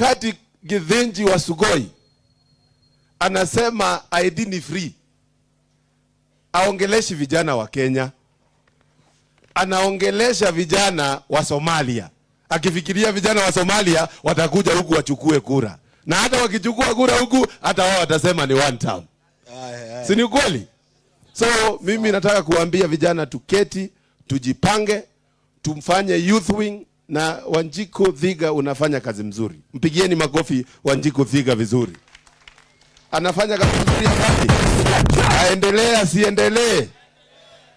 wakati Githinji wa Sugoi anasema ID ni free, aongeleshi vijana wa Kenya, anaongelesha vijana wa Somalia, akifikiria vijana wa Somalia watakuja huku wachukue kura, na hata wakichukua kura huku hata wao watasema ni one town. Si ni kweli? So mimi nataka kuambia vijana tuketi, tujipange, tumfanye youth wing. Na Wanjiku Thiga unafanya kazi mzuri, mpigieni makofi Wanjiku Thiga vizuri. Anafanya kazi mzuri hadi aendelee, asiendelee,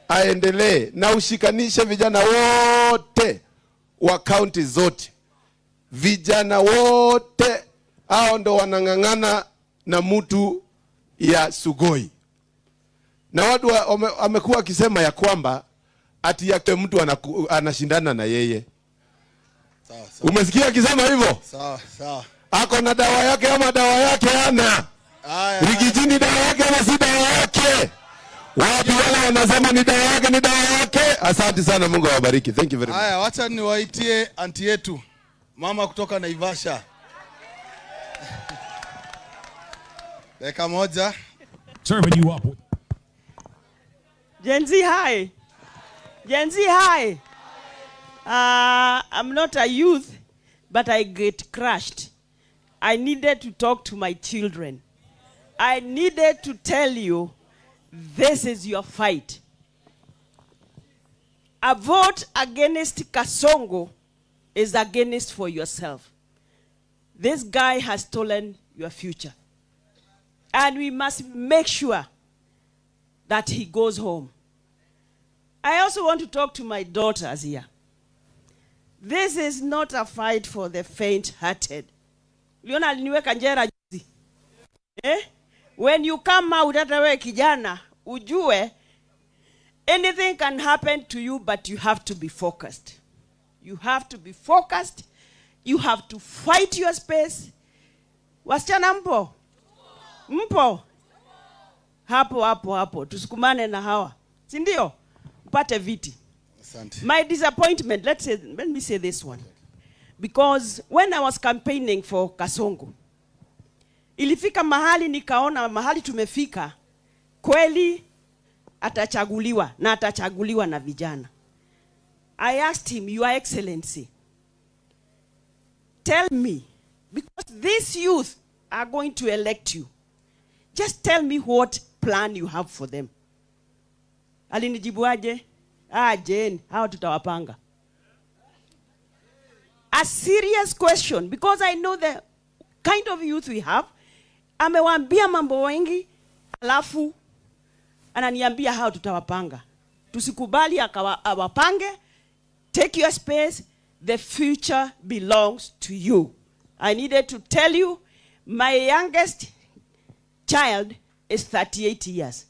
aendelee. Na ushikanishe vijana wote wa county zote, vijana wote hao ndo wanangangana na mtu ya Sugoi. Na watu amekuwa akisema ya kwamba ati yake mtu anashindana na yeye. Sawa. Umesikia akisema hivyo? Sawa. Ako na dawa yake ama dawa yake hana? Rigijini dawa yake ama si dawa yake? Watu wale wanasema ni dawa yake, ni dawa yake. Asante sana, Mungu awabariki. Thank you very much. Haya, wacha niwaitie anti yetu, mama kutoka Naivasha. Dakika moja. Serving you up. Gen Z high. Gen Z high. I'm not a youth, but I get crushed. I needed to talk to my children. I needed to tell you, this is your fight. A vote against Kasongo is against for yourself. This guy has stolen your future. And we must make sure that he goes home. I also want to talk to my daughters here. This is not a fight for the faint-hearted. When you come out hata wewe kijana, ujue anything can happen to you, but you have to be focused. You have to be focused. You have to fight your space. Wasichana mpo? Mpo? Hapo. Tusukumane na hawa. Si ndio? Upate viti. My disappointment, let me say this one. Because when I was campaigning for Kasongo, ilifika mahali nikaona mahali tumefika, kweli atachaguliwa na atachaguliwa na vijana. I asked him, Your Excellency, tell me, because these youth are going to elect you, just tell me what plan you have for them. Alinijibu aje? Jane, how tutawapanga? A serious question, because I know the kind of youth we have. Amewambia mambo wengi, alafu ananiambia how tutawapanga. Tusikubali awapange. Take your space. The future belongs to you. I needed to tell you, my youngest child is 38 years.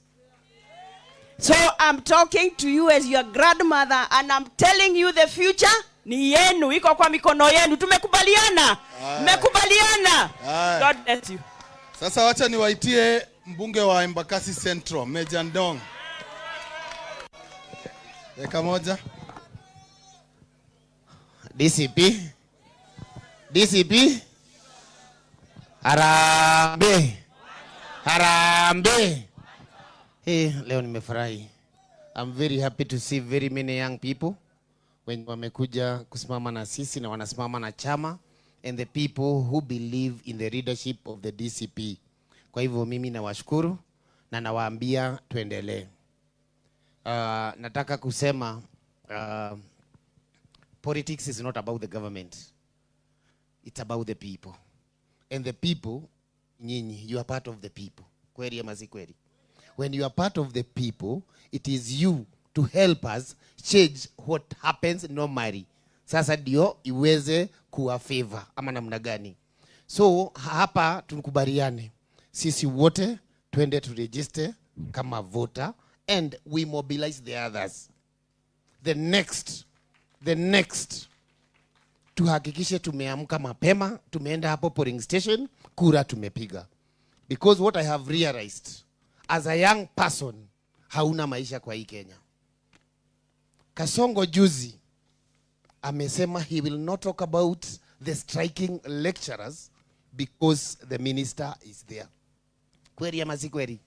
So I'm talking to you as your grandmother, and I'm telling you the future ni yenu, iko kwa mikono yenu. Tumekubaliana. Mmekubaliana. God bless you. Sasa wacha niwaitie mbunge wa Embakasi Central, Meja Ndong. Dakika moja. DCP. Harambe. Hey, leo nimefurahi. I'm very happy to see very many young people when wamekuja kusimama na sisi na wanasimama na chama, and the people who believe in the leadership of the DCP. Kwa hivyo mimi nawashukuru na nawaambia tuendelee. Nataka kusema politics is not about the government. It's about the people. And the people, nyinyi, you are part of the people. Kweli ama si kweli? When you are part of the people, it is you to help us change what happens normally. Sasa ndio iweze kuwa favor ama namna gani. So hapa tunakubaliane. Sisi wote twende to register kama voter, and we mobilize the others. The next tuhakikishe tumeamka mapema, tumeenda hapo polling station, kura tumepiga. Because what I have realized as a young person, hauna maisha kwa hii Kenya. Kasongo juzi amesema he will not talk about the striking lecturers because the minister is there. Kweli ama si kweli?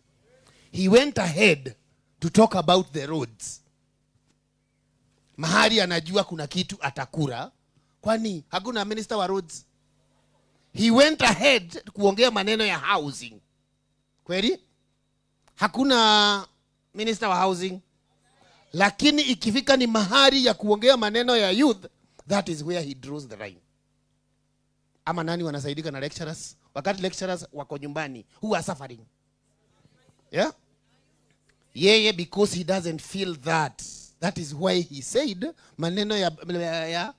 He went ahead to talk about the roads. Mahali anajua kuna kitu atakura. Kwani hakuna minister wa roads? He went ahead kuongea maneno ya housing. Kweli? Hakuna minister wa housing. Lakini ikifika ni mahali ya kuongea maneno ya youth, that is where he draws the line. Ama nani wanasaidika na lecturers? Wakati lecturers wako nyumbani, who are suffering? Yeah? Yeah, because he doesn't feel that. That is why he said maneno ya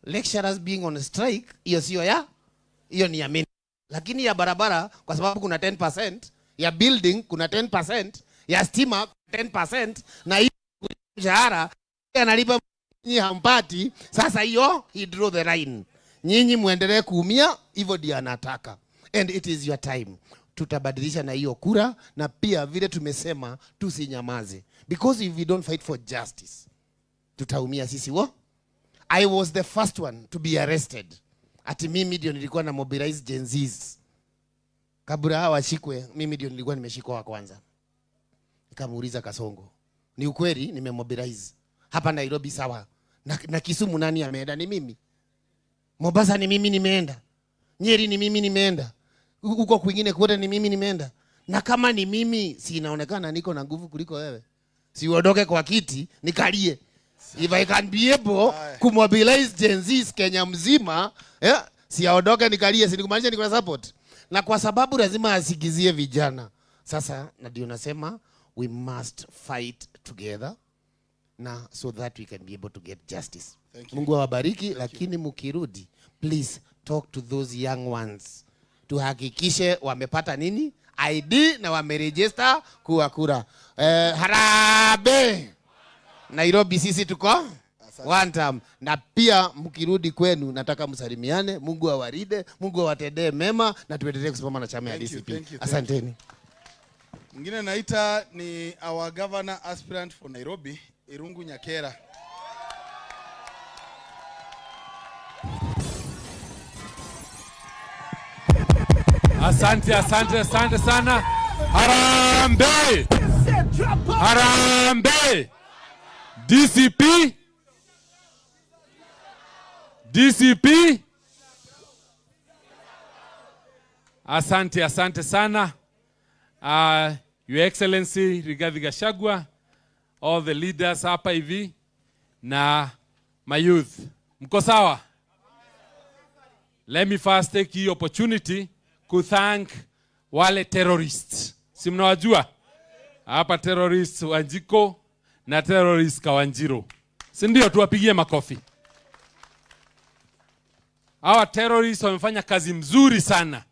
lecturers being on strike, hiyo sio ya, hiyo ni ya mini. Lakini ya barabara, kwa sababu kuna 10%, ya building kuna 10%, ya stima 10%, na hiyo mshahara analipa nyinyi hampati. Sasa hiyo he draw the line. Nyinyi muendelee kuumia, hivyo ndio anataka. And it is your time. Tutabadilisha na hiyo kura, na pia vile tumesema tusinyamaze. Because if we don't fight for justice, tutaumia sisi wo. I was the first one to be arrested. Ati mimi ndio nilikuwa na mobilize Gen Zs. Kabla hawa washikwe, mimi ndio nilikuwa nimeshikwa wa kwanza. Nikamuuliza Kasongo, ni ukweli nimemobilize? Hapa Nairobi sawa. Na Kisumu nani ameenda? Ni mimi. Mombasa ni mimi nimeenda. Nyeri ni mimi nimeenda. Huko kwingine kote ni mimi nimeenda. Na kama ni mimi, si inaonekana niko na nguvu kuliko wewe. Si uondoke kwa kiti, nikalie. If I can be able kumobilize Gen Zs Kenya mzima, yeah, si aondoke nikalie, si nikumaanisha niko na support. Na kwa sababu lazima asikizie vijana. Sasa ndio nasema we must fight together na so that we can be able to get justice. Mungu awabariki, lakini mukirudi, please talk to those young ones. Tuhakikishe wamepata nini? ID na wameregister kuwa kura. Harabe! Nairobi sisi tuko one time. Na pia mkirudi kwenu nataka msalimiane. Mungu awaride, Mungu awatendee mema, na tuendelee kusimama na chama ya DCP. Asanteni. Mwingine naita ni our governor aspirant for Nairobi, Irungu Nyakera. Asante sana. Harambe! Harambe! DCP. Asante sana. Your Excellency Rigathi Gachagua, all the leaders hapa hivi na my youth. Mko sawa? Let me first take the opportunity to thank wale terrorists. Si mnawajua? Hapa terrorists Wanjiko na terrorists Kawanjiro. Si ndio tuwapigie makofi. Hawa terrorists wamefanya kazi mzuri sana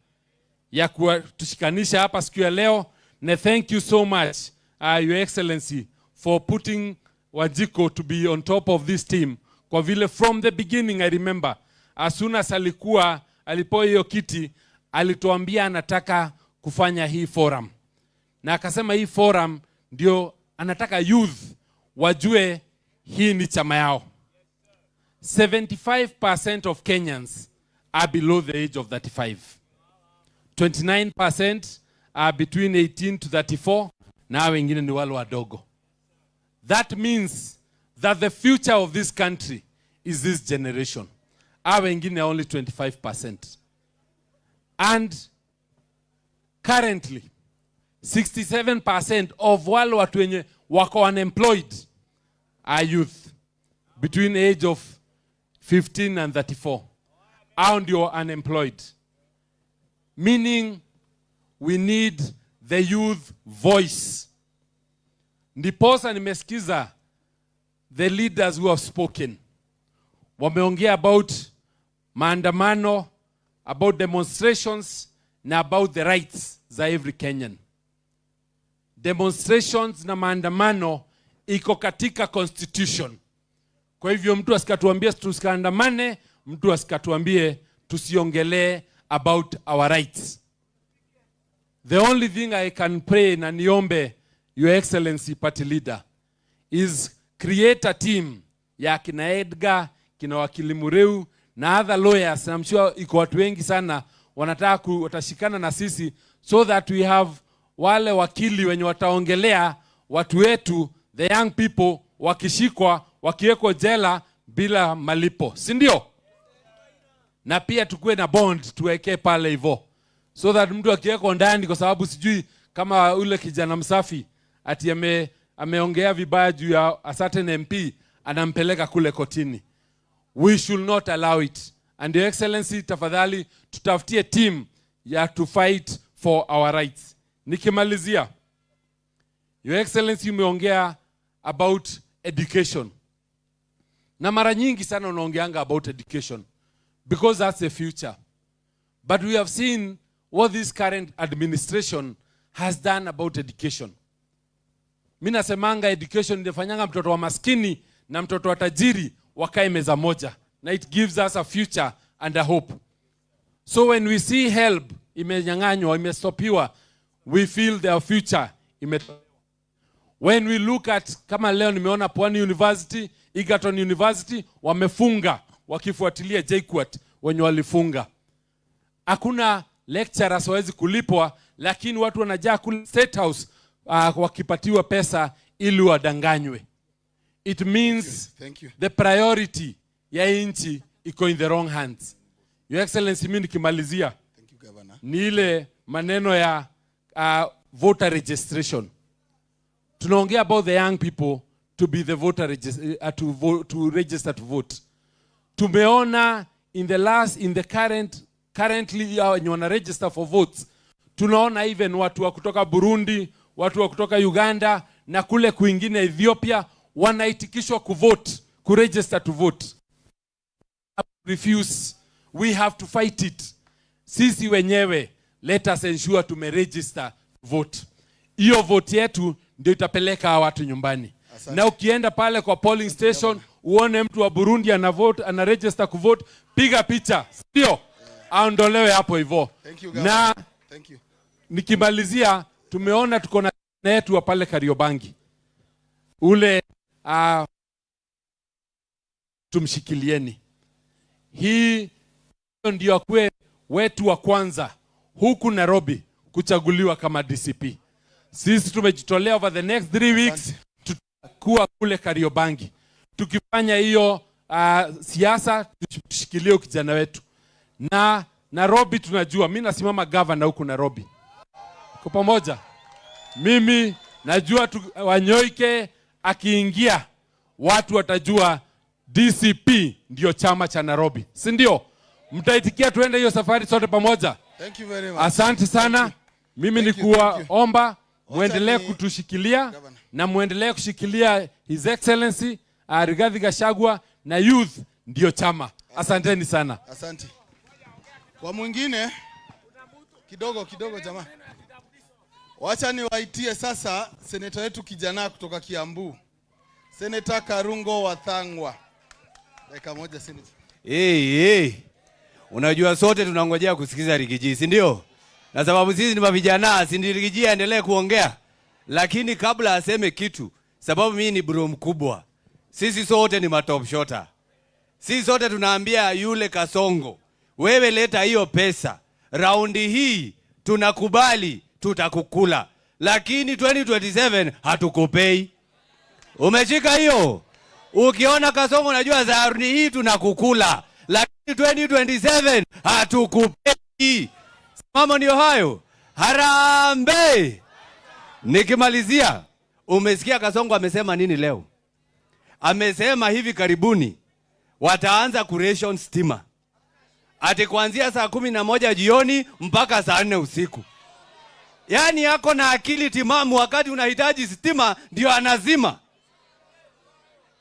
ya kutushikanisha hapa siku ya leo. Na thank you so much, Your Excellency, for putting Wanjiko to be on top of this team. Kwa vile from the beginning I remember, as soon as alipo hiyo kiti, alituambia anataka kufanya hii forum. Na akasema hii forum ndio anataka youth wajue hii ni chama yao. 75% of Kenyans are below the age of 35. 29% are between 18 to 34. Na wengine ni wale wadogo. That means that the future of this country is this generation. Wengine only 25%. And currently 67% of wale watu wenye wako unemployed are youth between age of 15 and 34. Hao ndio unemployed. Meaning we need the youth voice. Ndiposa nimesikiza the leaders who have spoken. Wameongea about maandamano, about demonstrations, na about the rights za every Kenyan. Demonstrations na maandamano iko katika constitution. Kwa hivyo mtu asikatuambie tusikandamane, mtu asikatuambie tusiongelee about our rights. The only thing I can pray na niombe Your Excellency Party Leader is create a team ya kina Edgar, kina Wakili Mureu na other lawyers, I'm sure iko watu wengi sana wanataka watashikana na sisi so that we have wale wakili wenye wataongelea watu wetu, the young people wakishikwa, wakiwekwa jela bila malipo, si ndio? Na pia tukue na bond tuweke pale hivyo, so that mtu akiwekwa ndani kwa sababu sijui kama ule kijana Msafi ati ameongea vibaya juu ya a certain MP, anampeleka kule kotini. We should not allow it. And Your Excellency, tafadhali tutafutie team ya to fight for our rights. Nikimalizia, Your Excellency, umeongea about education. Na mara nyingi sana unaongeanga about education because that's the future. But we have seen what this current administration has done about education. Mimi nasemanga education indefanyanga mtoto wa maskini na mtoto wa tajiri wakae meza moja, na it gives us a future and a hope. So when we see help imenyang'anywa, imestopiwa, we feel their future when we look at, kama leo nimeona Pwani University, Egerton University wamefunga wakifuatilia JKUAT wenye walifunga. Hakuna lecturers wawezi kulipwa, lakini watu wanajaa kule State House wakipatiwa pesa ili wadanganywe. It means Thank you. The priority ya inchi iko in the wrong hands. Your Excellency, mimi nikimalizia, Thank you, Governor. ni ile maneno ya voter registration. Tunaongea about the young people to be the voter to register to vote. Tumeona in the currently when wana register for votes, tunaona even watu wa kutoka Burundi, watu wa kutoka Uganda na kule kuingine Ethiopia wanaitikishwa kuregister to vote. Refuse. We have to fight it. Sisi wenyewe, let us ensure tumeregister vote. Hiyo vote yetu ndio itapeleka watu nyumbani. Asante. Na ukienda pale kwa polling station uone mtu wa Burundi ana register kuvote, piga picha, sio? Aondolewe hapo hivyo. Na Thank you. Nikimalizia, tumeona tuko na yetu wa pale Kariobangi. Ule tumshikilieni. Hii ndio akwe wetu wa kwanza huku Nairobi kuchaguliwa kama DCP. Sisi tumejitolea over the next 3 weeks tutakuwa kule Kariobangi. Tukifanya hiyo siasa, tushikilie kijana wetu. Na Nairobi tunajua, mimi nasimama governor huku Nairobi. Kwa pamoja, mimi najua Wanyoike akiingia watu watajua DCP ndio chama cha Nairobi, si ndio? Mtaitikia tuende hiyo safari sote pamoja. Thank you very much. Asante sana. Mimi ni kuwaomba muendelee kutushikilia na muendelee kushikilia His Excellency Rigathi Gachagua na youth ndio chama. Asanteni sana. Asante. Kwa mwingine kidogo jamaa. Wacha niwaitie sasa seneta wetu kijana kutoka Kiambu. Seneta Karungo Wathangwa. Dakika moja seneta. Hey. Unajua sote tunangojea kusikiza Rigiji, si ndio? Na sababu sisi ni mavijana, si ndio Rigiji aendelee kuongea. Lakini kabla aseme kitu, sababu mimi ni bro mkubwa. Sisi sote ni matop shota. Sisi sote tunaambia yule Kasongo, wewe leta hiyo pesa. Raundi hii tunakubali, tutakukula. Lakini 2027 hatukupei. Umeshika hiyo? Ukiona Kasongo unajua raundi hii tunakukula. Lakini 2027 hatukupei. Mama ndio hayo. Harambe. Nikimalizia, umesikia Kasongo amesema nini leo? Amesema hivi karibuni wataanza kuration stima. Ati kuanzia saa 11 jioni mpaka saa 4 usiku. Yaani yako na akili timamu, wakati unahitaji stima ndio anazima.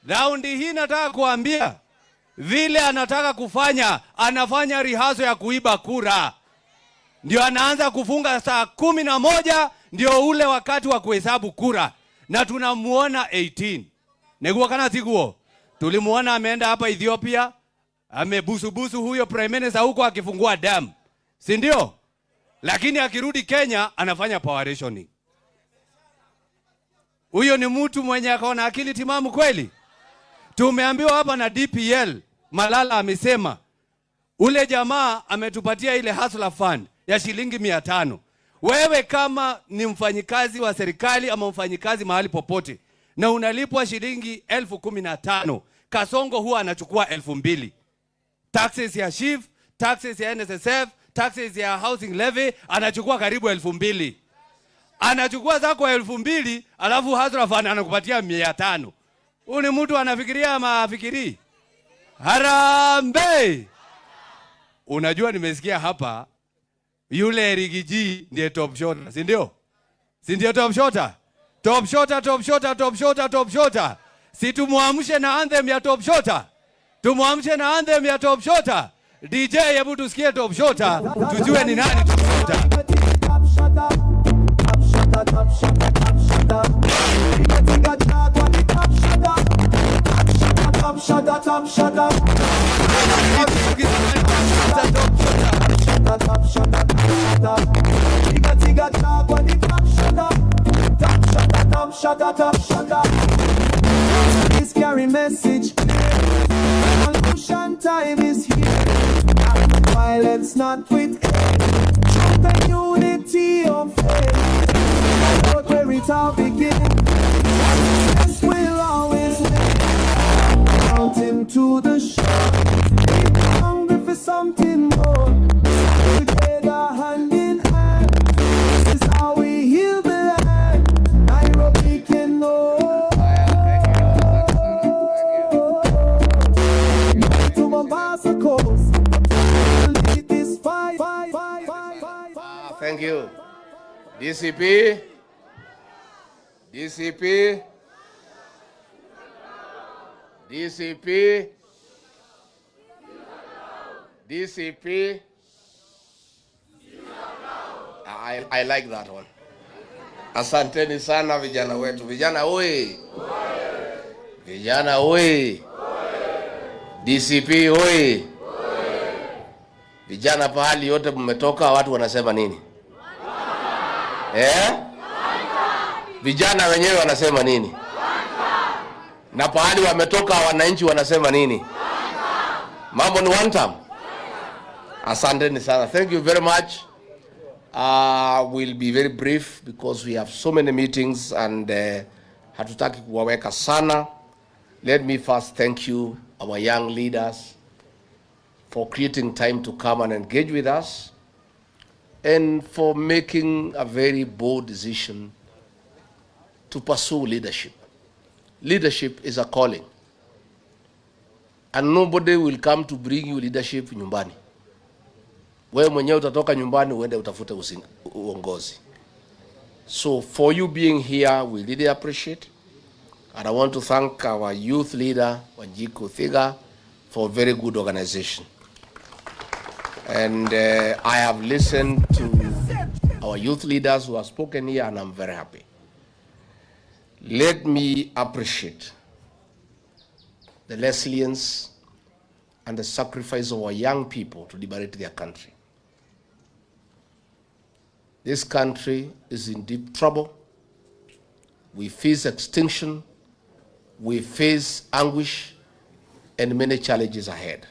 Raundi hii nataka kuambia vile anataka kufanya, anafanya rihaso ya kuiba kura. Ndio anaanza kufunga saa 11 ndio ule wakati wa kuhesabu kura. Na tunamuona 18. Negua kana tiguo. Tulimuona ameenda hapa Ethiopia, amebusu huyo prime minister huko akifungua dam. Si ndio? Lakini akirudi Kenya anafanya power rationing. Huyo ni mtu mwenye akaona akili timamu kweli? Tumeambiwa hapa na DPL, Malala amesema Ule jamaa ametupatia ile hustler fund ya shilingi 500. Wewe kama ni mfanyikazi wa serikali ama mfanyikazi mahali popote na unalipwa shilingi 15,000, Kasongo huwa anachukua 2,000. Taxes ya SHIF, taxes ya NSSF, taxes ya housing levy, anachukua karibu 2,000. Anachukua zako 2,000, alafu hustler fund anakupatia 500. Huyu ni mtu anafikiria mafikiri. Harambe! Unajua nimesikia hapa yule Rigiji ndiye top shota, si ndio? Si ndio top shota? Top shota, top shota, top shota, top shota. Si tumuamshe na anthem ya top shota. Tumuamshe na anthem ya top shota. DJ, hebu tusikie top shota, tujue ni nani top shota. Top shota, top shota, top shota, top shota. Gachagua the top shota. Top shota, top shota. Top shota, Gachagua the top shota. Top shota, top shota, top shota. This carry message. Revolution time is here. Violence not with truth and unity of faith. But where it all begins, yes, we'll always win. Mountain to the shore. We're hungry for something more. Together, hand in hand. This is how we heal the land. Nairobi can know. To Mombasa coast. Lead this fight. Thank you. DCP. DCP. DCP. DCP. I like that one. Asanteni sana vijana wetu. Vijana oi. Vijana oi. DCP oi. Vijana pahali yote mmetoka watu wanasema nini? Vijana wenyewe wanasema nini? Na pahali wametoka wananchi wanasema nini? Mambo ni one time. Asanteni sana. Thank you very much. We'll be very brief because we have so many meetings and hatutaki kuwaweka sana. Let me first thank you, our young leaders, for creating time to come and engage with us and for making a very bold decision to pursue leadership. Leadership is a calling. And nobody will come to bring you leadership nyumbani. Wewe mwenyewe utatoka nyumbani uende utafute uongozi. So for you being here, we really appreciate. And I want to thank our youth leader, Wanjiku Thiga, for very good organization. And I have listened to our youth leaders who have spoken here, and I'm very happy. Let me appreciate the resilience and the sacrifice of our young people to liberate their country. This country is in deep trouble. We face extinction, we face anguish, and many challenges ahead.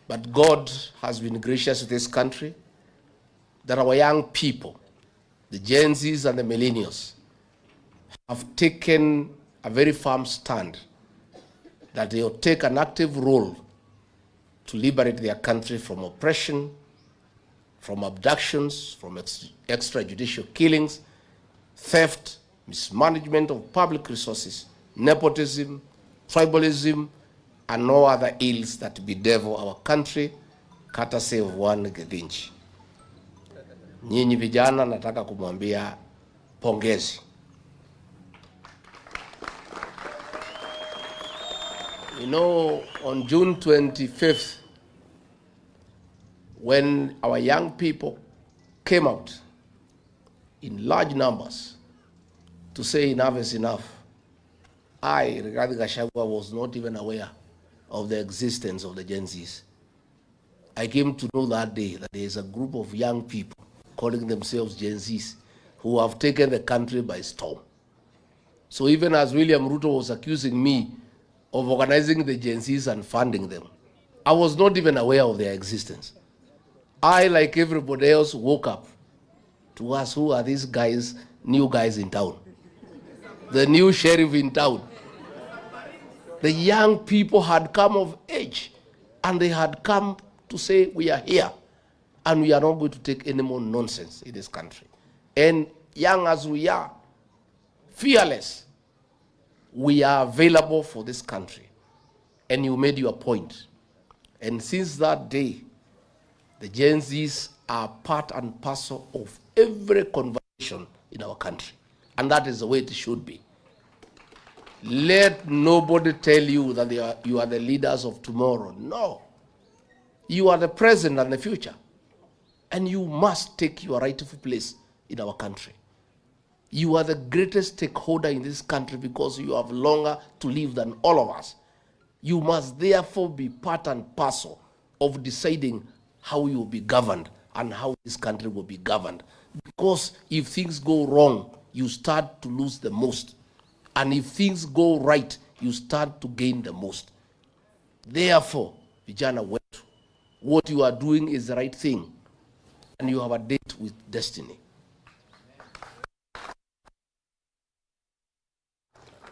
But God has been gracious to this country that our young people, the Gen Zs and the millennials, have taken a very firm stand that they will take an active role to liberate their country from oppression, from abductions, from extrajudicial killings, theft, mismanagement of public resources, nepotism, tribalism, and no other ills that bedevil our country, courtesy of one Githinji. Nyinyi vijana nataka kumwambia pongezi. You know, on June 25th, when our young people came out in large numbers to say enough is enough, I, regarding Gachagua, was not even aware of the existence of the Gen Zs. I came to know that day that there is a group of young people calling themselves Gen Zs who have taken the country by storm. So even as William Ruto was accusing me of organizing the Gen Zs and funding them, I was not even aware of their existence. I, like everybody else, woke up to ask, who are these guys, new guys in town? The new sheriff in town. The young people had come of age, and they had come to say, we are here, and we are not going to take any more nonsense in this country. And young as we are, fearless, we are available for this country. And you made your point. And since that day, the Gen Zs are part and parcel of every conversation in our country. And that is the way it should be. Let nobody tell you that you are the leaders of tomorrow. No. You are the present and the future. And you must take your rightful place in our country. You are the greatest stakeholder in this country because you have longer to live than all of us. You must therefore be part and parcel of deciding how you will be governed and how this country will be governed. Because if things go wrong, you start to lose the most. And if things go right, you start to gain the most. Therefore, vijana wetu, what you are doing is the right thing. And you have a date with destiny.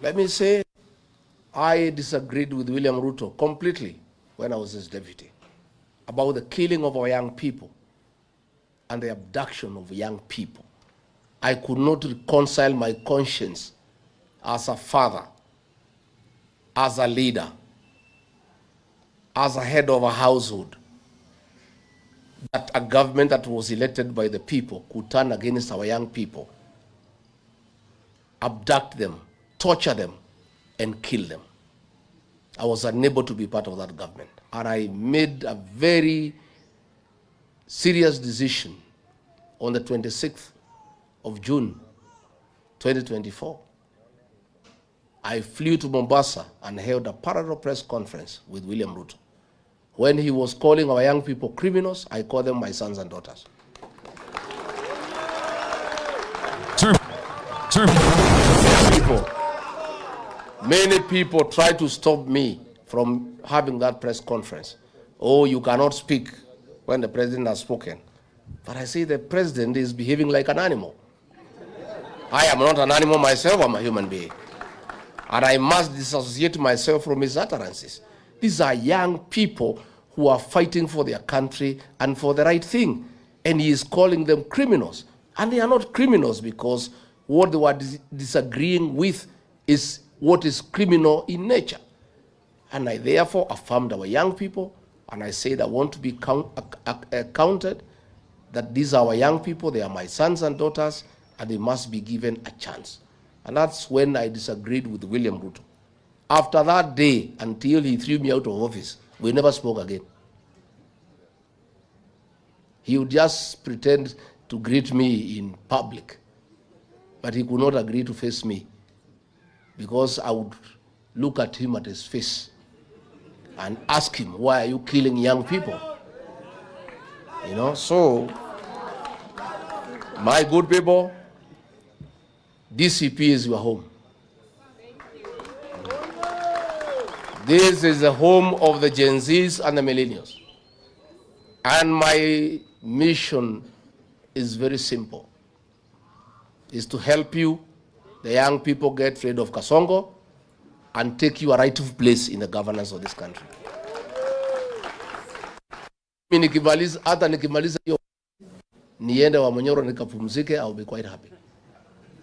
Let me say, I disagreed with William Ruto completely when I was his deputy about the killing of our young people and the abduction of young people. I could not reconcile my conscience as a father, as a leader, as a head of a household, that a government that was elected by the people could turn against our young people, abduct them, torture them, and kill them. I was unable to be part of that government. And I made a very serious decision on the 26th of June, 2024. I flew to Mombasa and held a parallel press conference with William Ruto. When he was calling our young people criminals, I call them my sons and daughters. Many people try to stop me from having that press conference. Oh, you cannot speak when the president has spoken. But I say the president is behaving like an animal. I am not an animal myself, I'm a human being. And I must dissociate myself from his utterances. These are young people who are fighting for their country and for the right thing. And he is calling them criminals. And they are not criminals because what they were disagreeing with is what is criminal in nature. And I therefore affirmed our young people, and I said I want to be counted, that these are our young people, they are my sons and daughters, and they must be given a chance. And that's when I disagreed with William Ruto. After that day, until he threw me out of office, we never spoke again. He would just pretend to greet me in public, but he could not agree to face me because I would look at him at his face and ask him, why are you killing young people? You know, so, my good people, DCP is your home. This is the home of the Gen Zs and the millennials. And my mission is very simple. Is to help you, the young people, get rid of Kasongo and take your rightful place in the governance of this country. Hata nikimaliza hiyo niende wa Monyoro nikapumzike, I'll be quite happy.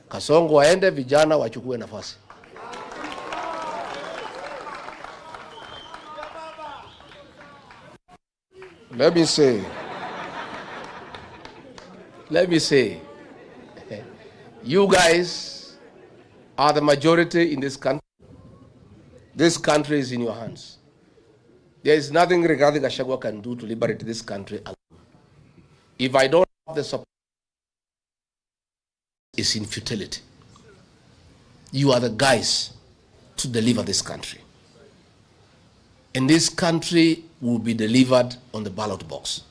Kasongo waende, vijana wachukue nafasi. Let me say, you guys are the majority in this country. This country is in your hands. There is nothing Rigathi Gachagua can do to liberate this country alone. If I don't have the support, it's in futility. You are the guys to deliver this country. And this country will be delivered on the ballot box.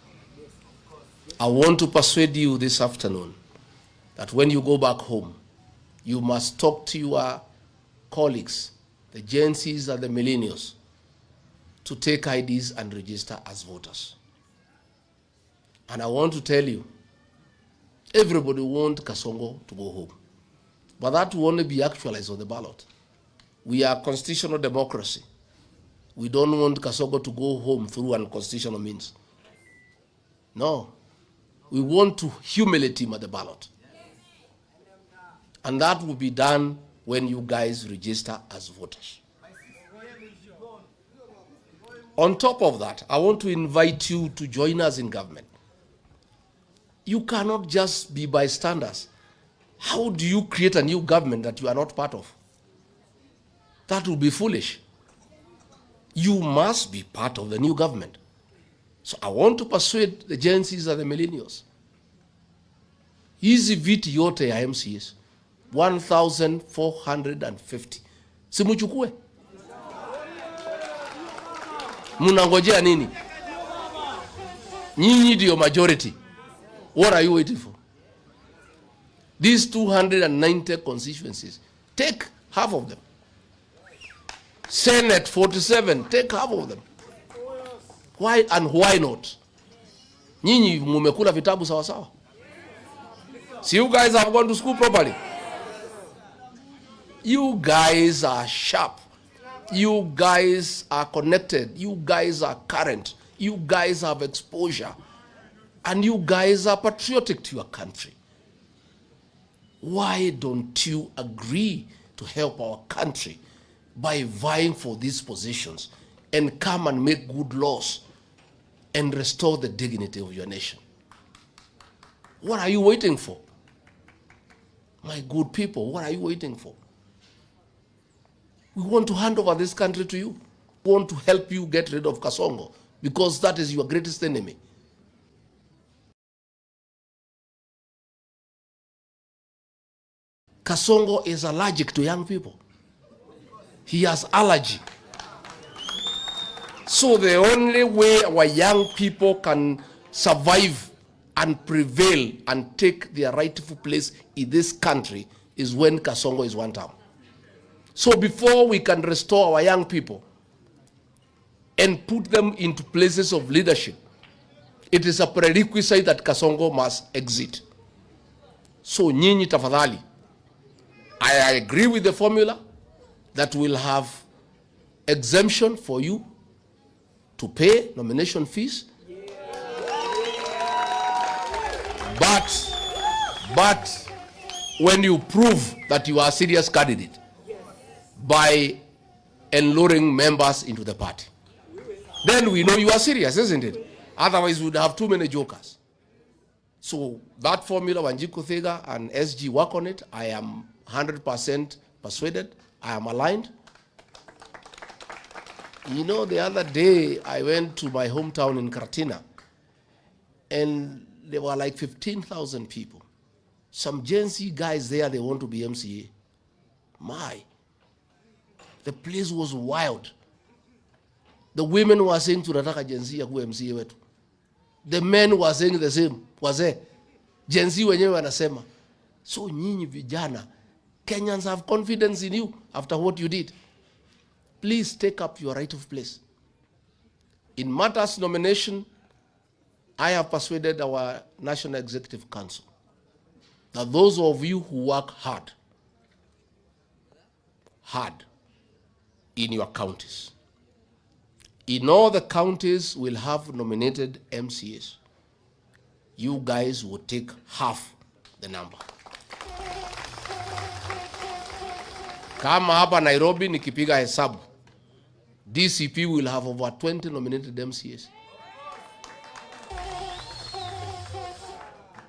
I want to persuade you this afternoon that when you go back home, you must talk to your colleagues, the Gen Zs and the millennials, to take IDs and register as voters. And I want to tell you, everybody wants Kasongo to go home. But that will only be actualized on the ballot. We are constitutional democracy. We don't want Kasongo to go home through unconstitutional means. No. We want to humiliate him at the ballot. And that will be done when you guys register as voters. On top of that, I want to invite you to join us in government. You cannot just be bystanders. How do you create a new government that you are not part of? That would be foolish. You must be part of the new government. So I want to persuade the Gen Zs and the millennials. Hizi viti yote ya MCS 1,450. Simuchukue. Munangojea nini? Nyinyi ndio majority. What are you waiting for? These 290 constituencies, take half of them. Senate 47, take half of them. Why and why not? Nyinyi mumekula vitabu sawa sawa. See, you guys have gone to school properly. You guys are sharp. You guys are connected. You guys are current. You guys have exposure. And you guys are patriotic to your country. Why don't you agree to help our country by vying for these positions and come and make good laws and restore the dignity of your nation? What are you waiting for? My good people, what are you waiting for? We want to hand over this country to you. We want to help you get rid of Kasongo because that is your greatest enemy. Kasongo is allergic to young people. He has allergy. So the only way our young people can survive and prevail and take their rightful place in this country is when Kasongo is one term. So before we can restore our young people and put them into places of leadership, it is a prerequisite that Kasongo must exit. So nyinyi tafadhali, I agree with the formula that will have exemption for you to pay nomination fees. But when you prove that you are a serious candidate by enluring members into the party, then we know you are serious, isn't it? Otherwise, we would have too many jokers. So that formula, Wanjiku Thega and SG work on it. I am 100% persuaded. I am aligned. You know, the other day I went to my hometown in Karatina, and there were like 15,000 people. Some Gen Z guys there, they want to be MCA. The place was wild. The women were saying tunataka Gen Z yakuwe MCA wetu. The men were saying the same. Wazee Gen Z wenyewe wanasema. So nyinyi vijana, Kenyans have confidence in you after what you did. Please take up your rightful place. In matters nomination, I have persuaded our National Executive Council that those of you who work hard in your counties, in all the counties will have nominated MCAs. You guys will take half the number. Kama hapa Nairobi nikipiga hesabu, DCP will have over 20 nominated MCAs.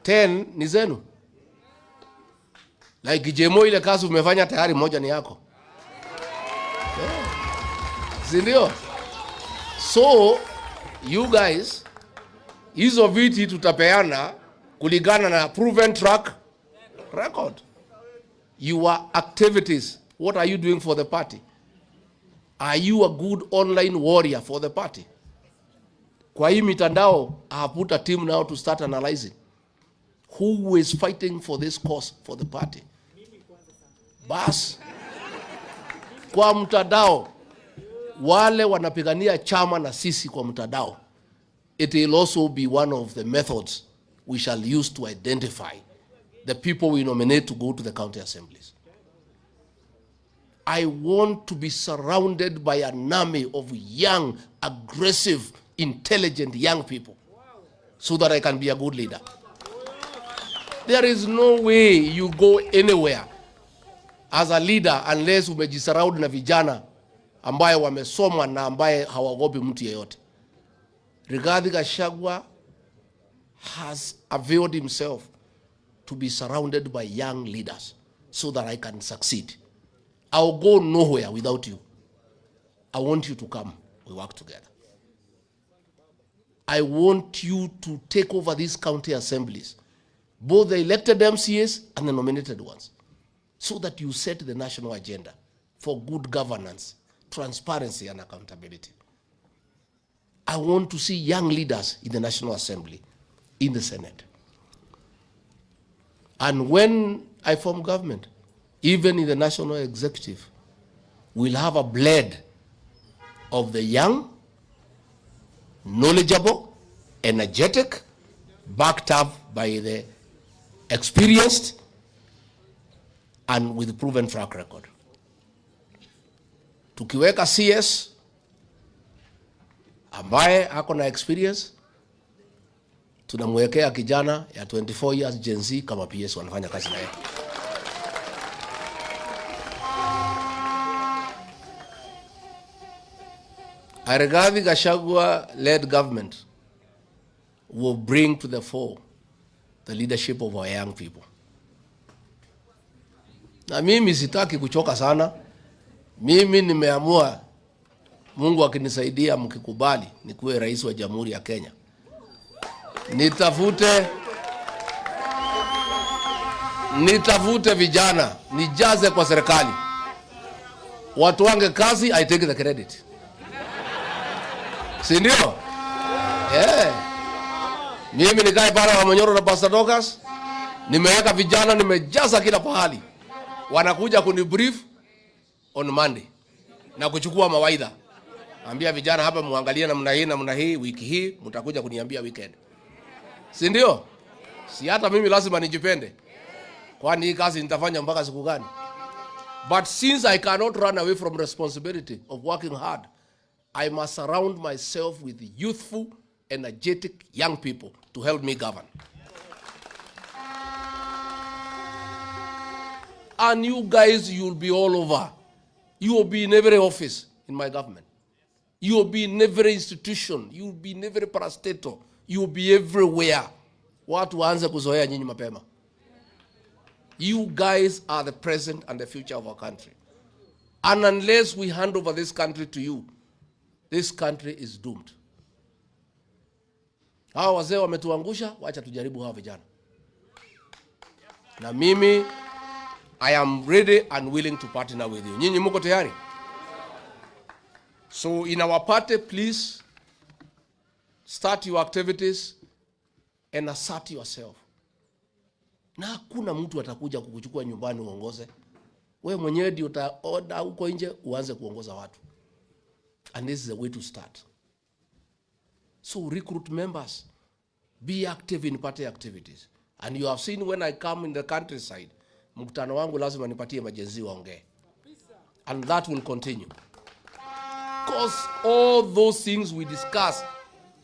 10 ni zenu. Like Jemo, ile kazi umefanya tayari, moja ni yako. Sindio? So, you guys, hizo viti tutapeana kulingana na proven track record. Your activities, what are you doing for the party? Are you a good online warrior for the party? Kwa hii mitandao, I have put a team now to start analyzing who is fighting for this cause for the party. Bas, kwa mtandao, wale wanapigania chama na sisi kwa mtandao, it will also be one of the methods we shall use to identify the people we nominate to go to the county assemblies. I want to be surrounded by an army of young, aggressive, intelligent young people so that I can be a good leader. There is no way you go anywhere as a leader unless umejisurround na vijana ambaye wamesoma na ambaye hawaogopi mtu yeyote. Rigathi Gachagua has availed himself to be surrounded by young leaders so that I can succeed. I'll go nowhere without you. I want you to come. We work together. I want you to take over these county assemblies, both the elected MCAs and the nominated ones, so that you set the national agenda for good governance, transparency, and accountability. I want to see young leaders in the National Assembly, in the Senate. And when I form government, even in the National Executive, we'll have a blend of the young, knowledgeable, energetic, backed up by the experienced, and with proven track record. Tukiweka CS ambaye ako na experience, tunamwekea kijana ya 24 years Gen Z kama PS wanafanya kazi naye. A Rigathi Gachagua-led government will bring to the fore the leadership of our young people. Na mimi sitaki kuchoka sana. Mimi nimeamua, Mungu akinisaidia mkikubali, nikuwe rais wa Jamhuri ya Kenya. Nitafute vijana, nijaze kwa serikali. Watu wange kazi, I take the credit. Si ndio? Mimi nikae pale wa Manyoro na Pastor Dokas, nimeweka vijana, nimejaza kila pahali. Wanakuja kunibrief on Monday na kuchukua mawaidha. Ambia vijana hapa muangalie namna hii, wiki hii mtakuja kuniambia weekend. Si ndio? Si hata mimi lazima nijipende. Kwani hii kazi nitafanya mpaka siku gani? But since I cannot run away from responsibility of working hard, I must surround myself with youthful, energetic young people to help me govern. And you guys, you'll be all over. You will be in every office in my government. You will be in every institution. You will be in every parastatal. You will be everywhere. Watu waanze kuzoea nyinyi mapema. You guys are the present and the future of our country. And unless we hand over this country to you, this country is doomed. Hawa wazee wametuangusha, wacha tujaribu hawa vijana. Na mimi, I am ready and willing to partner with you. Nyinyi mko tayari? So in our party, please start your activities and assert yourself. Na hakuna mtu atakuja kukuchukua nyumbani uongoze. Wewe mwenyewe ndio utaoda huko nje uanze kuongoza watu. And this is the way to start. So recruit members. Be active in party activities. And you have seen when I come in the countryside, mkutano wangu lazima nipatie majenzi waongee. And that will continue. Because all those things we discuss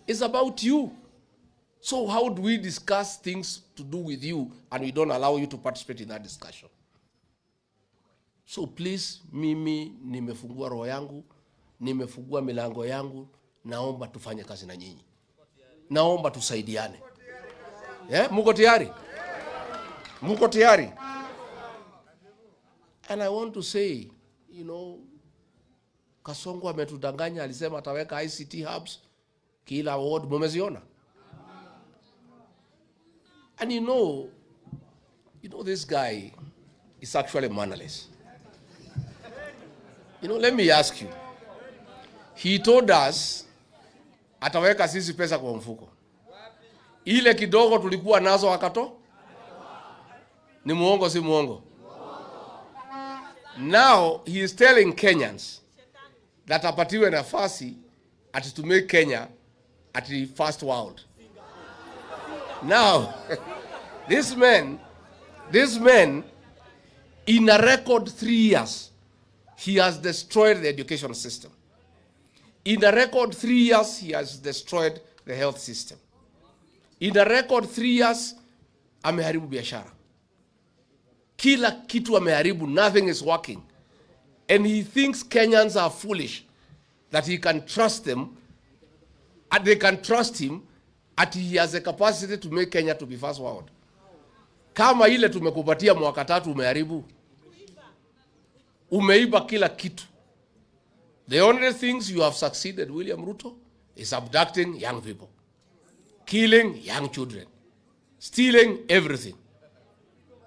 is about you. So how do we discuss things to do with you and we don't allow you to participate in that discussion? So please, mimi nimefungua roho yangu, nimefungua milango yangu, naomba tufanye kazi na nyinyi. Naomba tusaidiane. Mko tayari? Mko tayari? And I want to say, you know, Kasongo ametudanganya, alisema ataweka ICT hubs kila ward, mumeziona? And you know this guy is actually mannerless. Let me ask you. He told us ataweka sisi pesa kwa mfuko. Ile kidogo tulikuwa nazo akato? Ni muongo si muongo? Now he is telling Kenyans that apatiwe nafasi ati to make Kenya at the first world. Now, this man, in a record 3 years, he has destroyed the education system. In a record 3 years, he has destroyed the health system. In a record 3 years, ameharibu biashara. Kila kitu ameharibu, nothing is working. And he thinks Kenyans are foolish, that he can trust them, and they can trust him, that he has the capacity to make Kenya to be first world. Kama ile tumekupatia mwaka 3 umeharibu. Umeiba kila kitu. The only things you have succeeded, William Ruto, is abducting young people, killing young children, stealing everything.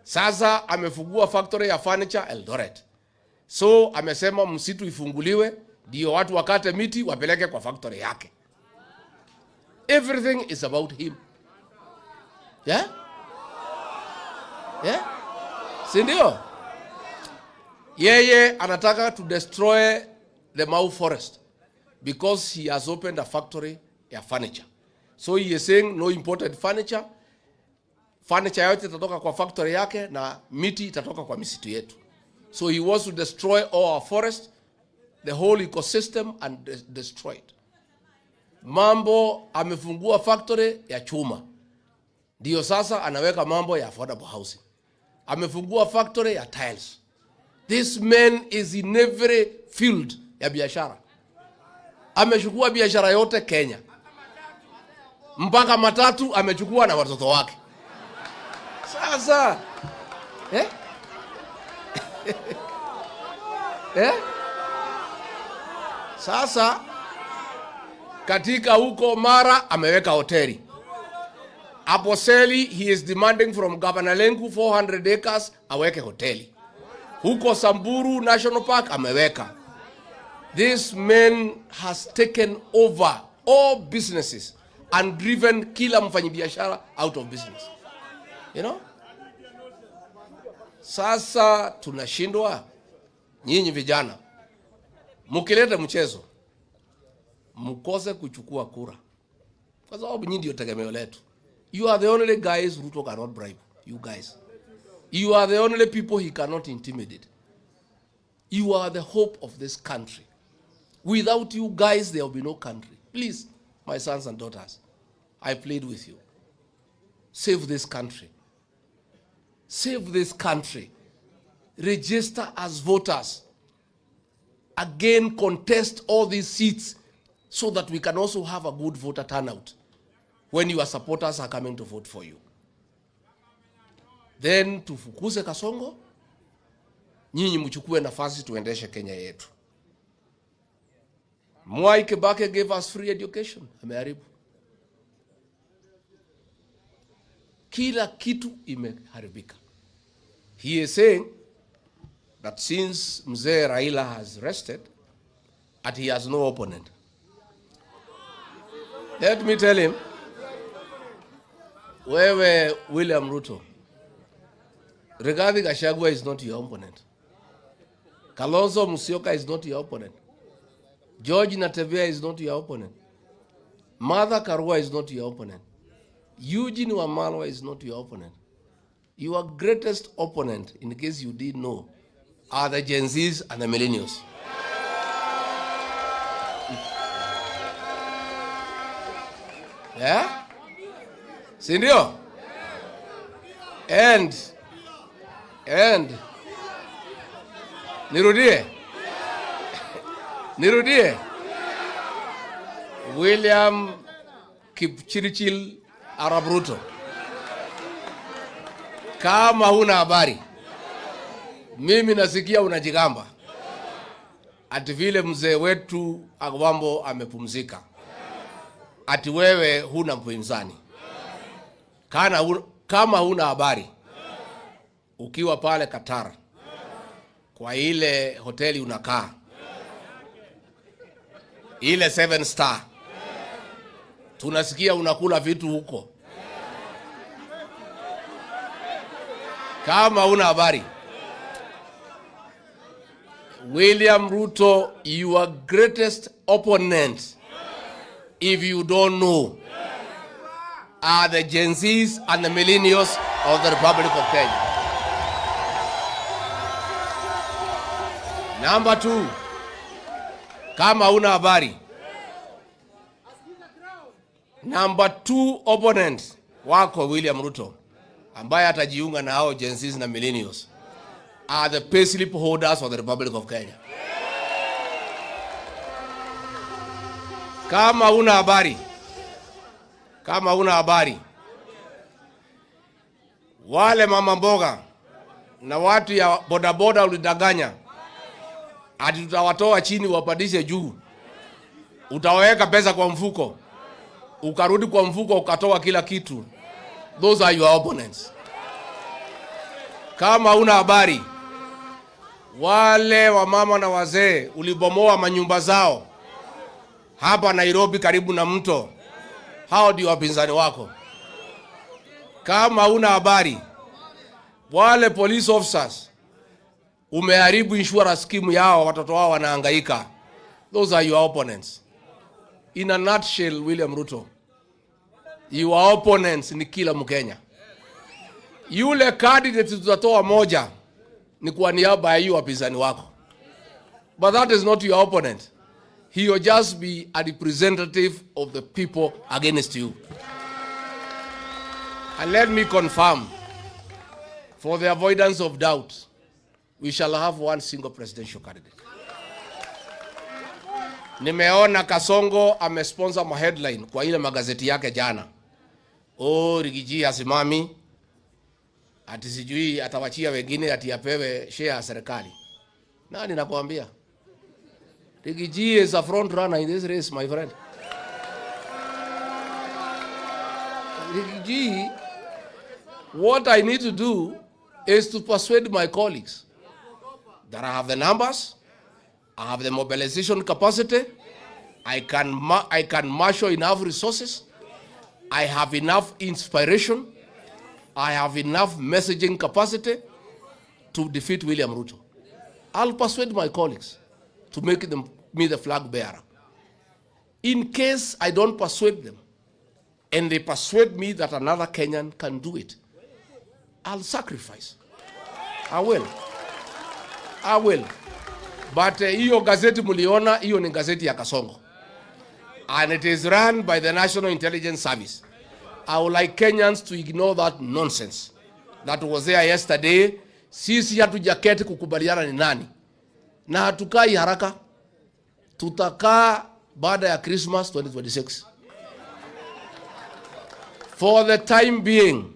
Sasa amefungua factory ya furniture Eldoret. So amesema msitu ifunguliwe, ndio watu wakate miti wapeleke kwa factory yake. Everything is about him. Yeah? Yeah? Sindio? Yeye anataka to destroy the Mau forest because he has opened a factory ya furniture. So he is saying no imported furniture. Furniture yote itatoka kwa factory yake na miti itatoka kwa misitu yetu. So he wants to destroy all our forest, the whole ecosystem, and destroy it. Mambo amefungua factory ya chuma. Ndio sasa anaweka mambo ya affordable housing. Amefungua factory ya tiles. This man is in every field ya biashara. Amechukua biashara yote Kenya. Mpaka matatu amechukua na watoto wake. Sasa Sasa katika huko Mara ameweka hoteli. Aposeli, he is demanding from Governor Lenku 400 acres aweke hoteli. Huko Samburu National Park ameweka. This man has taken over all businesses and driven kila mfanyibiashara out of business. You know? Sasa tunashindwa, nyinyi vijana mukileta mchezo mkose kuchukua kura, kwa sababu nyinyi ndio tegemeo letu. You are the only guys Ruto cannot bribe. You guys, you are the only people he cannot intimidate. You are the hope of this country. Without you guys there will be no country. Please, my sons and daughters, I plead with you, save this country. Save this country. Register as voters. Again, contest all these seats so that we can also have a good voter turnout when your supporters are coming to vote for you. Then tufukuze Kasongo, nyinyi mchukue nafasi tuendeshe Kenya yetu. Mwai Kibaki gave us free education. Ameharibu. Kila kitu imeharibika. He is saying that since Mzee Raila has rested, that he has no opponent. Let me tell him, wewe William Ruto, Rigathi Gachagua is not your opponent. Kalonzo Musyoka is not your opponent. George Natembea is not your opponent. Martha Karua is not your opponent. Eugene Wamalwa is not your opponent. Your greatest opponent, in case you didn't know, are the Gen Zs and the millennials. Yeah? Sindio? And Nirudie William Kipchirchir Arap Ruto, kama huna habari, mimi nasikia unajigamba ati vile mzee wetu Agwambo amepumzika, ati wewe huna mpinzani. Kama huna habari, ukiwa pale Qatar kwa ile hoteli unakaa, ile 7 star, tunasikia unakula vitu huko. Kama huna habari, William Ruto, your greatest opponent, if you don't know, are the Gen Zs and the millennials of the Republic of Kenya. Number 2, kama una habari. Number 2 opponent wako William Ruto, ambaye atajiunga na hao Gen Zs na millennials, are the payslip holders of the Republic of Kenya. Kama una habari, wale mama mboga na watu ya bodaboda ulidanganya ati tutawatoa chini wapadishe juu, utaweka pesa kwa mfuko, ukarudi kwa mfuko ukatoa kila kitu. Those are your opponents. Kama una habari, wale wa mama na wazee ulibomoa manyumba zao hapa Nairobi karibu na mto, hao ndio wapinzani wako. Kama una habari, wale police officers umeharibu insurance scheme yao, watoto wao wanahangaika. Those are your opponents. In a nutshell, William Ruto, your opponents ni kila Mkenya. Yule candidate tutatoa moja ni kwa niaba ya hiyo wapinzani wako. But that is not your opponent. He will just be a representative of the people against you. And let me confirm, for the avoidance of doubt, we shall have one single presidential candidate. Nimeona Kasongo amesponsor ma headline kwa ile magazeti yake jana. Rigiji asimami, ati sijui atawachia wengine ati apewe share ya serikali. Nani nakwambia? Rigiji is a front runner in this race, my friend. Rigiji, what I need to do is to persuade my colleagues that I have the numbers, I have the mobilization capacity, I can marshal enough resources, I have enough inspiration, I have enough messaging capacity to defeat William Ruto. I'll persuade my colleagues to make me the flag bearer. In case I don't persuade them, and they persuade me that another Kenyan can do it, I'll sacrifice. I will. But hiyo gazeti muliona, hiyo ni gazeti ya Kasongo. And it is run by the National Intelligence Service. I would like Kenyans to ignore that nonsense that was there yesterday. Sisi hatujaketi kukubaliana ni nani. Na hatukai haraka. Tutakaa baada ya Christmas 2026. For the time being,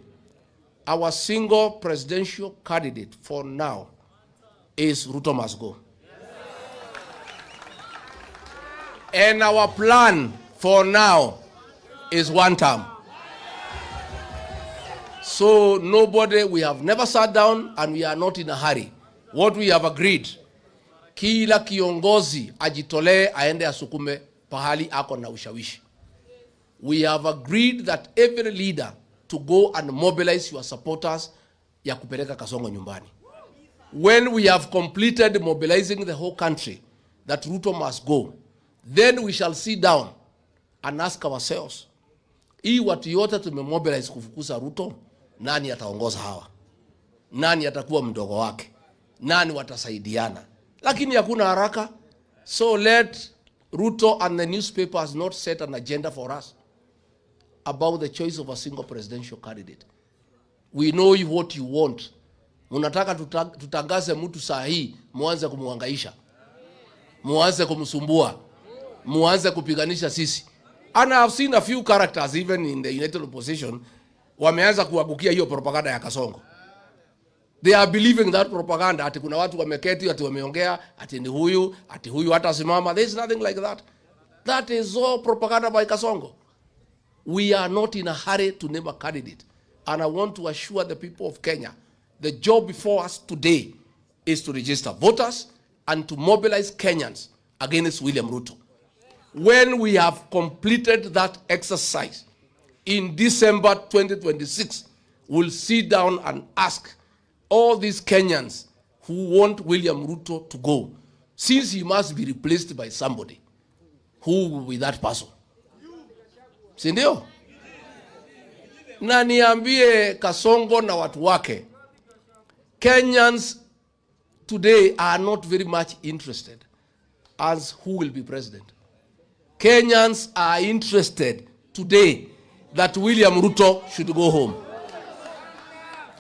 our single presidential candidate for now is Ruto must go. And our plan for now is one term. So nobody, we have never sat down and we are not in a hurry. What we have agreed, kila kiongozi ajitolee aende asukume pahali ako na ushawishi. We have agreed that every leader to go and mobilize your supporters ya kupeleka Kasongo nyumbani. When we have completed mobilizing the whole country that Ruto must go, then we shall sit down and ask ourselves, hii watu yote tumemobilize kufukuza Ruto, nani ataongoza hawa? Nani atakuwa mdogo wake? Nani watasaidiana? Lakini hakuna haraka. So let Ruto and the newspapers not set an agenda for us about the choice of a single presidential candidate. We know what you want. Munataka tutangaze mtu saa hii, muanze kumuhangaisha, muanze kumsumbua, muanze kupiganisha sisi. And I have seen a few characters even in the United Opposition wameanza kuagukia hiyo propaganda ya Kasongo. They are believing that propaganda, ati kuna watu wameketi, ati wameongea, ati huyu hata simama. There is nothing like that. That is all propaganda by Kasongo. We are not in a hurry to name a candidate. And I want to assure the people of Kenya, the job before us today is to register voters and to mobilize Kenyans against William Ruto. When we have completed that exercise in December 2026, we'll sit down and ask all these Kenyans who want William Ruto to go since he must be replaced by somebody, who will be that person? Si ndio? Na niambie Kasongo na watu wake, Kenyans today are not very much interested as who will be president. Kenyans are interested today that William Ruto should go home.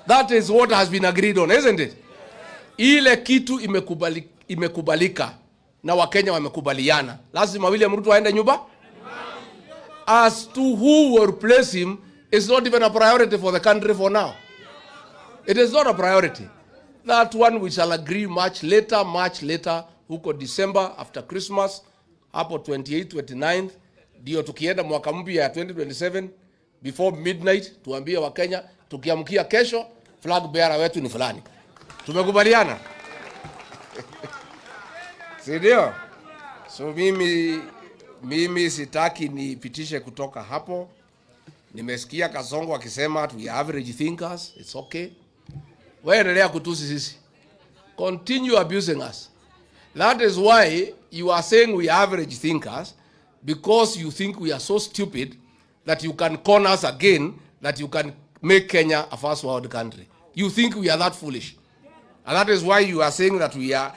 That is what has been agreed on, isn't it? Ile kitu imekubalika na Wakenya wamekubaliana. Lazima William Ruto aende nyumba. As to who will replace him is not even a priority for the country for now. It is not a priority. That one we shall agree much later, huko December after Christmas, hapo 28, 29, ndio tukienda mwaka mpya ya 2027, before midnight, tuambie Wakenya, tukiamkia kesho, flag bearer wetu ni fulani. Tumekubaliana? Sindio? So mimi sitaki nipitishe kutoka hapo. Nimesikia Kasongo akisema we are average thinkers, it's okay. Wewe endelea kutusi sisi. Continue abusing us. That is why you are saying we are average thinkers, because you think we are so stupid that you can con us again, that you can make Kenya a first world country. You think we are that foolish. And that is why you are saying that we are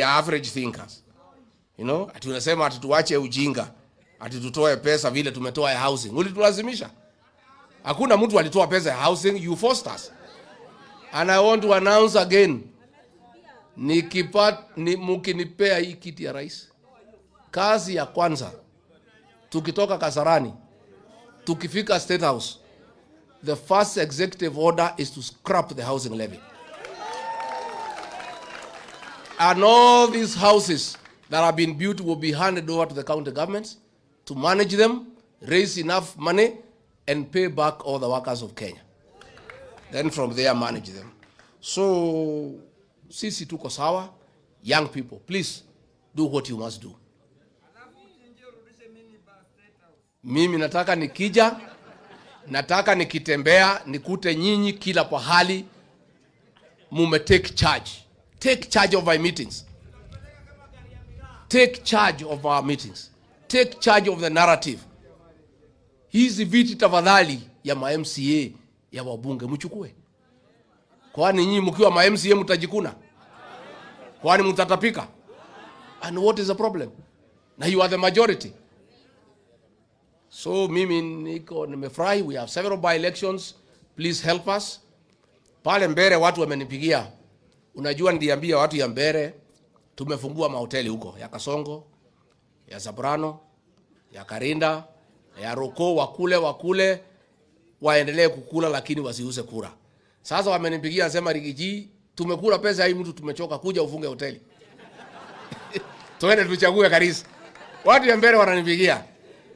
average thinkers. You know, ati unasema ati tuache ujinga, ati tutoe pesa vile tumetoa ya housing. Ulitulazimisha. Hakuna mtu alitoa pesa ya housing, you forced us. And I want to announce again, mkinipea hii kiti ya rais, kazi ya kwanza, tukitoka Kasarani, tukifika State House, the first executive order is to scrap the housing levy. And all these houses that have been built will be handed over to the county governments to manage them, raise enough money, and pay back all the workers of Kenya. Then from there, manage them. So, sisi tuko sawa. Young people, please do what you must do. Mimi nataka nikija, nataka nikitembea, nikute nyinyi kila pahali, mume take charge. Take charge of our meetings. Take charge of our meetings. Take charge of the narrative. Hizi viti tafadhali ya ma MCA ya wabunge mchukue. Kwani nyinyi mkiwa ma MCA mtajikuna? Kwani mtatapika? And what is the problem? Now you are the majority. So mimi niko nimefurahi, we have several by elections. Please help us. Pale Mbere watu wamenipigia. Unajua ndiambia watu ya Mbere tumefungua mahoteli huko ya Kasongo, ya Zabrano, ya Karinda, ya Roko, wakule waendelee kukula lakini wasiuze kura. Sasa wamenipigia sema Rigiji, tumekula pesa hii mtu tumechoka, kuja ufunge hoteli. Tuende tuchague Karisi. Watu ya Mbere wananipigia.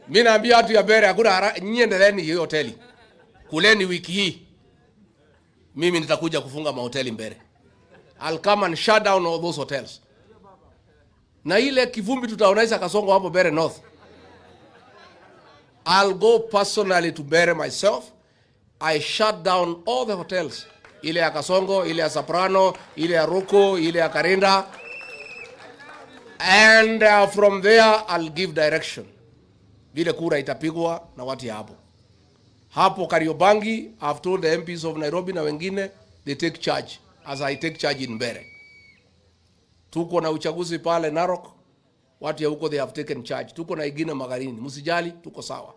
Mimi naambia watu ya Mbere hakuna nyinyi endeleeni hiyo hoteli. Kuleni wiki hii. Mimi nitakuja kufunga mahoteli Mbere. I'll come and shut down all those hotels. Na ile kivumbi tutaonaisha Kasongo hapo Mbere North. I'll go personally to Mbere myself. I shut down all the hotels. Ile ya Kasongo, ile ya Soprano, ile ya Roko, ile ya Karinda. And from there I'll give direction. Vile kura itapigwa na watu ya hapo. Hapo Kariobangi, I've told the MPs of Nairobi na wengine, they take charge as I take charge in Mbere. Tuko na uchaguzi pale Narok, watu ya huko they have taken charge. Tuko na ingine Magarini, msijali, tuko sawa.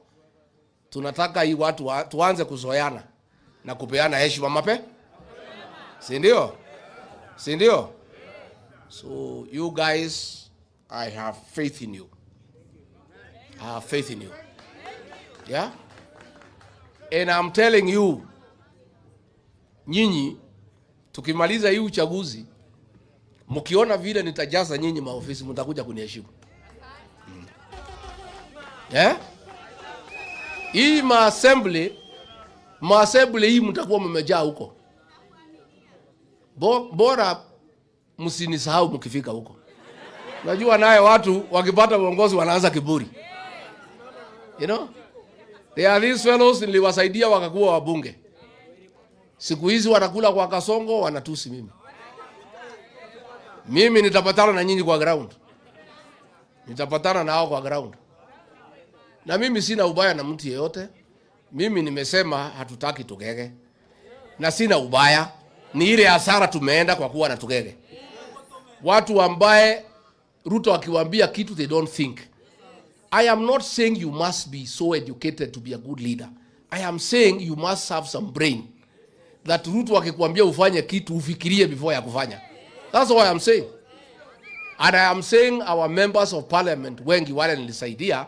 Tunataka hii watu tuanze kuzoeana na kupeana heshima mape. Si ndio? Si ndio? So you guys, I have faith in you. I have faith in you. Yeah? And I'm telling you, nyinyi tukimaliza hii uchaguzi, mkiona vile nitajaza nyinyi maofisi, mtakuja kuniheshimu. Yeah? Hii maassembly hii mtakuwa mmejaa huko. Bora msinisahau mkifika huko. Najua naye watu wakipata uongozi wanaanza kiburi. You know? They are these fellows niliwasaidia wakakuwa wabunge. Siku hizi wanakula kwa Kasongo wanatusi mimi. Mimi nitapatana na nyinyi kwa ground. Nitapatana nao kwa ground. Na mimi sina ubaya na mtu yeyote. Mimi nimesema hatutaki Tugege. Na sina ubaya. Ni ile hasara tumeenda kwa kuwa na Tugege. Watu ambaye Ruto akiwaambia kitu they don't think. I am not saying you must be so educated to be a good leader. I am saying you must have some brain. That Ruto akikwambia ufanye kitu ufikirie before ya kufanya. That's what I am saying. And I am saying our members of parliament wengi wale nilisaidia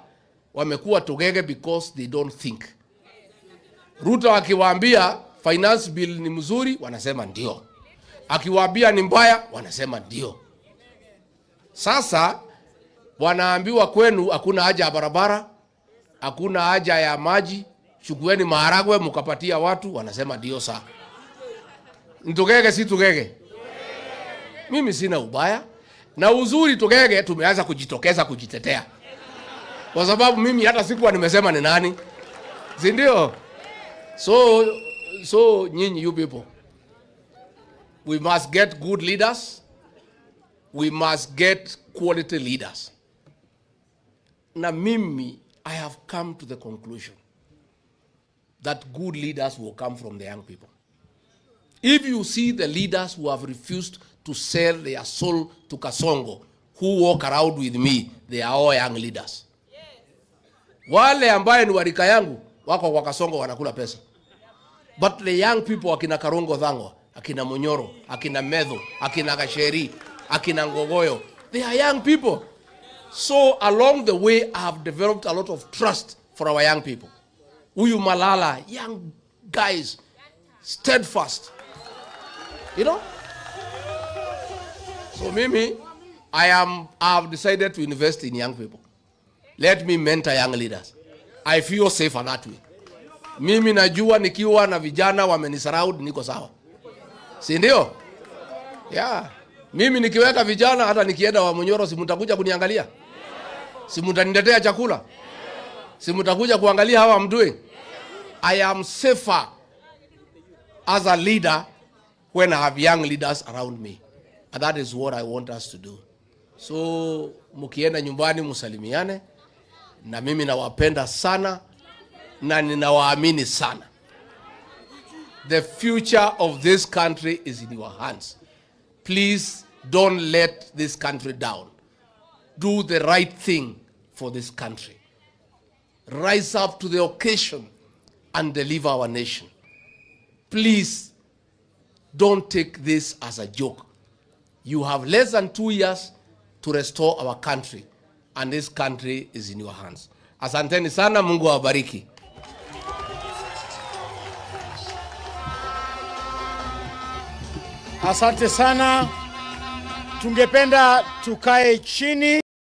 wamekuwa Tugege because they don't think. Ruto akiwaambia finance bill ni mzuri wanasema ndio. Akiwaambia ni mbaya wanasema ndio. Sasa wanaambiwa kwenu hakuna haja ya barabara, hakuna haja ya maji, chukueni maharagwe mkapatia watu, wanasema ndio saa. Tugege si Tugege. Mimi sina ubaya. Na uzuri Tugege tumeanza kujitokeza kujitetea. Kwa sababu mimi hata sikuwa nimesema ni nani. Si ndio? So nyinyi you people, we must get good leaders. We must get quality leaders. Na mimi, I have come to the conclusion that good leaders will come from the young people. If you see the leaders who have refused to sell their soul to Kasongo, who walk around with me, they are all young leaders. Wale ambaye ni warika yangu, wako kwa Kasongo wanakula pesa. But the young people, akina Karongo Thango, akina Munyoro, akina Medho, akina Gacheri, akina Ngogoyo, they are young people. So along the way, I have developed a lot of trust for our young people. Uyu Malala, young guys, steadfast. You know? So Mimi, I have decided to invest in young people. Let me mentor young leaders. I feel safer that way. Mimi najua nikiwa na vijana wamenisurround niko sawa. Si ndio? Yeah. Mimi nikiweka vijana hata nikienda wa Munyoro si mtakuja kuniangalia? Si mtaniletea chakula? Si mtakuja kuangalia hawa mdoing? I am safer as a leader when I have young leaders around me. And that is what I want us to do. So mkienda nyumbani msalimiane, na mimi nawapenda sana na ninawaamini sana. The future of this country is in your hands. Please don't let this country down. Do the right thing for this country. Rise up to the occasion and deliver our nation. Please don't take this as a joke. You have less than 2 years to restore our country, and this country is in your hands. Asanteni sana, Mungu awabariki. Asante sana. Tungependa tukae chini.